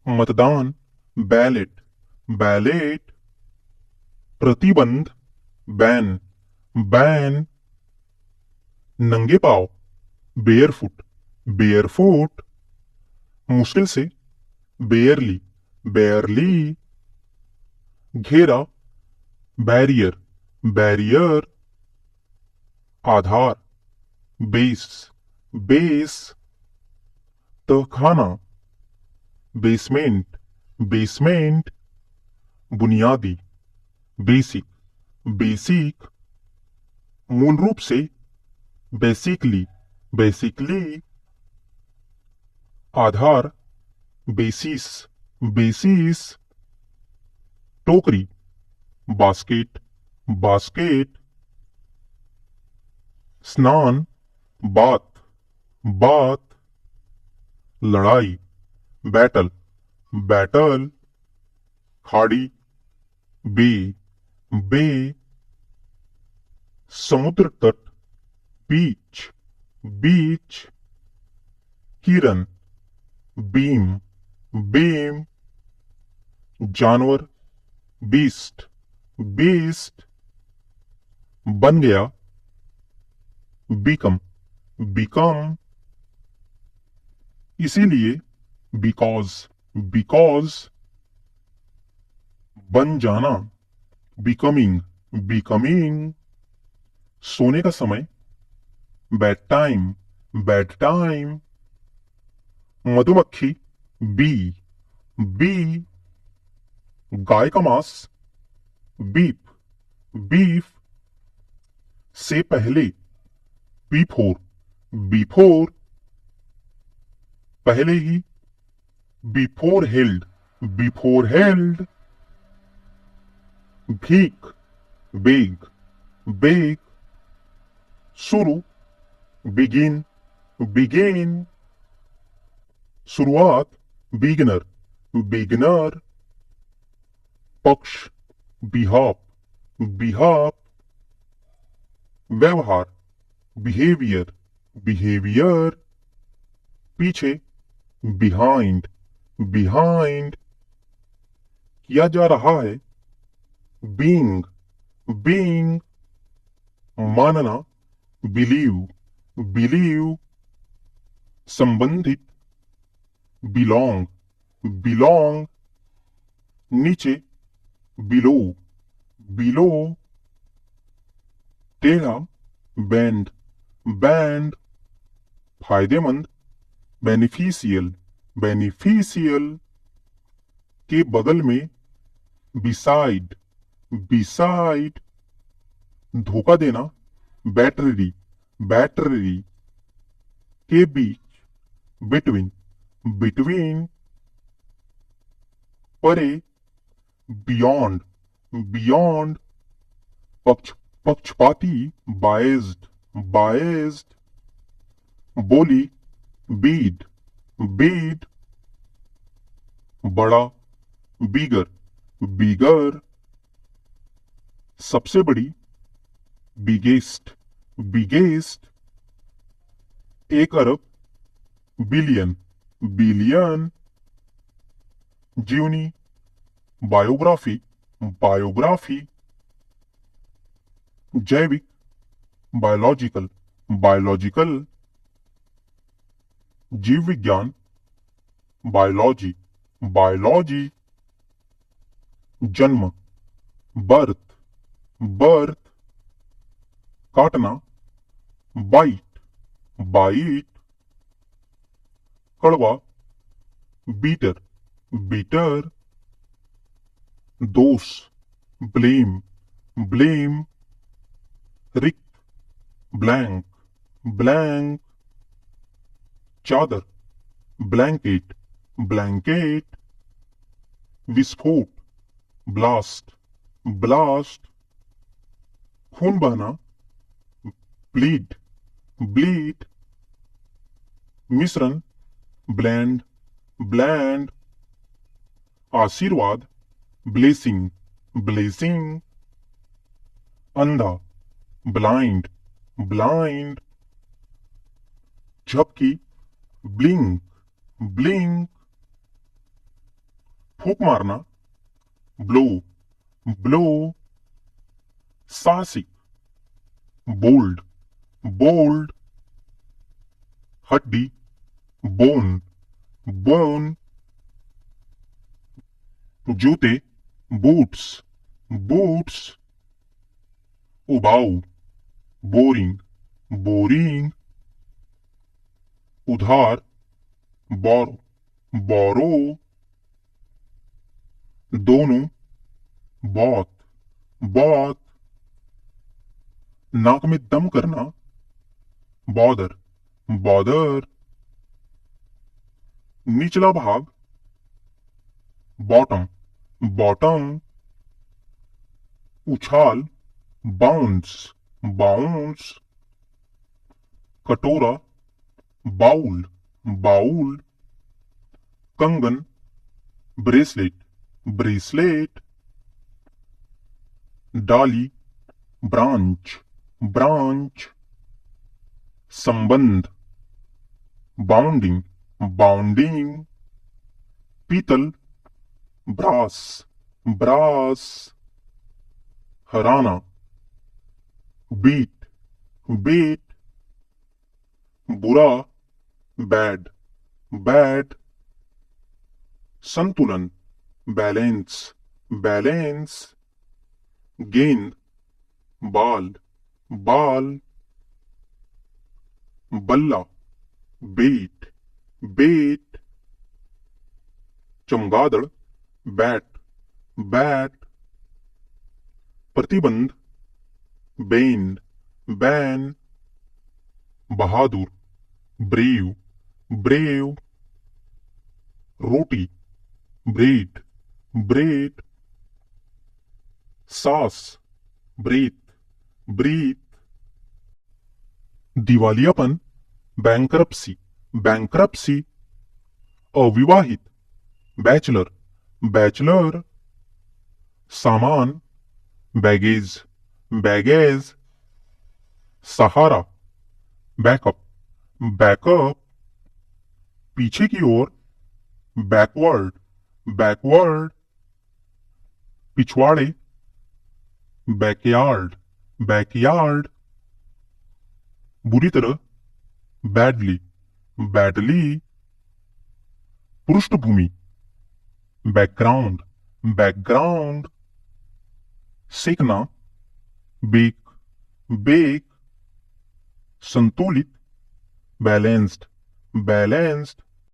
मतदान ballot, ballot. प्रतिबंध ban, ban. नंगे पांव बेयरफुट, बेयरफुट। मुश्किल से बेयरली, बेयरली। घेरा बैरियर, बैरियर। आधार बेस, बेस। तहखाना बेसमेंट, बेसमेंट। बुनियादी बेसिक, बेसिक। मूल रूप से बेसिकली, बेसिकली। आधार बेसिस, बेसिस। टोकरी बास्केट, बास्केट। स्नान बात, बात। लड़ाई बैटल, बैटल। खाड़ी बे, बे। समुद्र तट बीच, बीच। किरण बीम, बीम। जानवर बीस्ट, बीस्ट। बन गया बिकम, बिकम। इसीलिए बिकॉज, बिकॉज। बन जाना बिकमिंग, बिकमिंग। सोने का समय बेड टाइम, बेड टाइम। मधुमक्खी बी, बी। गाय का मांस बीफ, बीफ। से पहले बिफोर, बिफोर। पहले ही बिफोर हेल्ड, बिफोर हेल्ड। भीख बेग, बेग। शुरू बिगिन, बिगिन। शुरुआत बिगिनर, बिगिनर। पक्ष बिहाफ, बिहाफ। व्यवहार बिहेवियर, बिहेवियर। पीछे बिहाइंड, बिहाइंड। किया जा रहा है बीइंग, बीइंग। मानना बिलीव, बिलीव। संबंधित बिलोंग, बिलोंग। नीचे बिलो, बिलो। टेढ़ा बैंड, बैंड। फायदेमंद बेनिफिशियल, बेनिफिशियल। के बगल में बिसाइड, बिसाइड। धोखा देना बैटरी, बैटरी। के बीच बिटवीन, बिटवीन। परे बियॉन्ड, बियॉन्ड। पक्ष, पक्षपाती बायस्ड, बायस्ड। बोली बीड, बीड। बड़ा बिगर, बिगर। सबसे बड़ी बिगेस्ट, बिगेस्ट। 1 अरब बिलियन, बिलियन। जीवनी बायोग्राफी, बायोग्राफी। जैविक बायोलॉजिकल, बायोलॉजिकल। जीव विज्ञान बायोलॉजी, बायोलॉजी। जन्म बर्थ, बर्थ। काटना बाइट, बाइट। कड़वा बीटर, बीटर। दोष ब्लेम, ब्लेम। रिक्त ब्लैंक, ब्लैंक। चादर ब्लैंकेट, ब्लैंकेट। विस्फोट ब्लास्ट, ब्लास्ट। खून बहना ब्लीड, ब्लीड। मिश्रण ब्लैंड, ब्लैंड। आशीर्वाद ब्लेसिंग, ब्लेसिंग। अंधा ब्लाइंड, ब्लाइंड। झपकी ब्लिंक, ब्लिंक। फूंक मारना, ब्लो, ब्लो, साहसिक, बोल्ड, बोल्ड, हड्डी, बोन, बोन, जूते, बूट्स, बूट्स, उबाऊ, बोरिंग, बोरिंग, उधार, बोरो, बोरो, दोनों, बहुत, बहुत, नाक में दम करना, बॉदर, बॉदर, निचला भाग, बॉटम, बॉटम, उछाल, बाउंस, बाउंस, कटोरा, बाउल, बाउल, कंगन, ब्रेसलेट, ब्रेसलेट, डाली, ब्रांच, ब्रांच, संबंध, बाउंडिंग, बाउंडिंग, पीतल, ब्रास, ब्रास, हराना, बीट, बीट, बुरा, बैड, बैड, संतुलन, बैलेंस, बैलेंस, गेंद, बाल, बाल, बल्ला, बेट, बेट, चमगादड़, बैट, बैट, प्रतिबंध, बैन, बैन, बहादुर, ब्रेव, ब्रेव, रोटी, ब्रेड, ब्रेड, सास, ब्रेथ, ब्रीथ, दिवालियापन, बैंक्रप्सी, बैंक्रप्सी, अविवाहित, बैचलर, बैचलर, सामान, बैगेज, बैगेज, सहारा, बैकअप, बैकअप, पीछे की ओर, बैकवर्ड, बैकवर्ड, पिछवाड़े, बैकयार्ड, बैकयार्ड, बुरी तरह, बैडली, बैडली, पृष्ठभूमि, बैकग्राउंड, बैकग्राउंड, सेकना, बेक, बेक, संतुलित, बैलेंस्ड, बैलेंस्ड,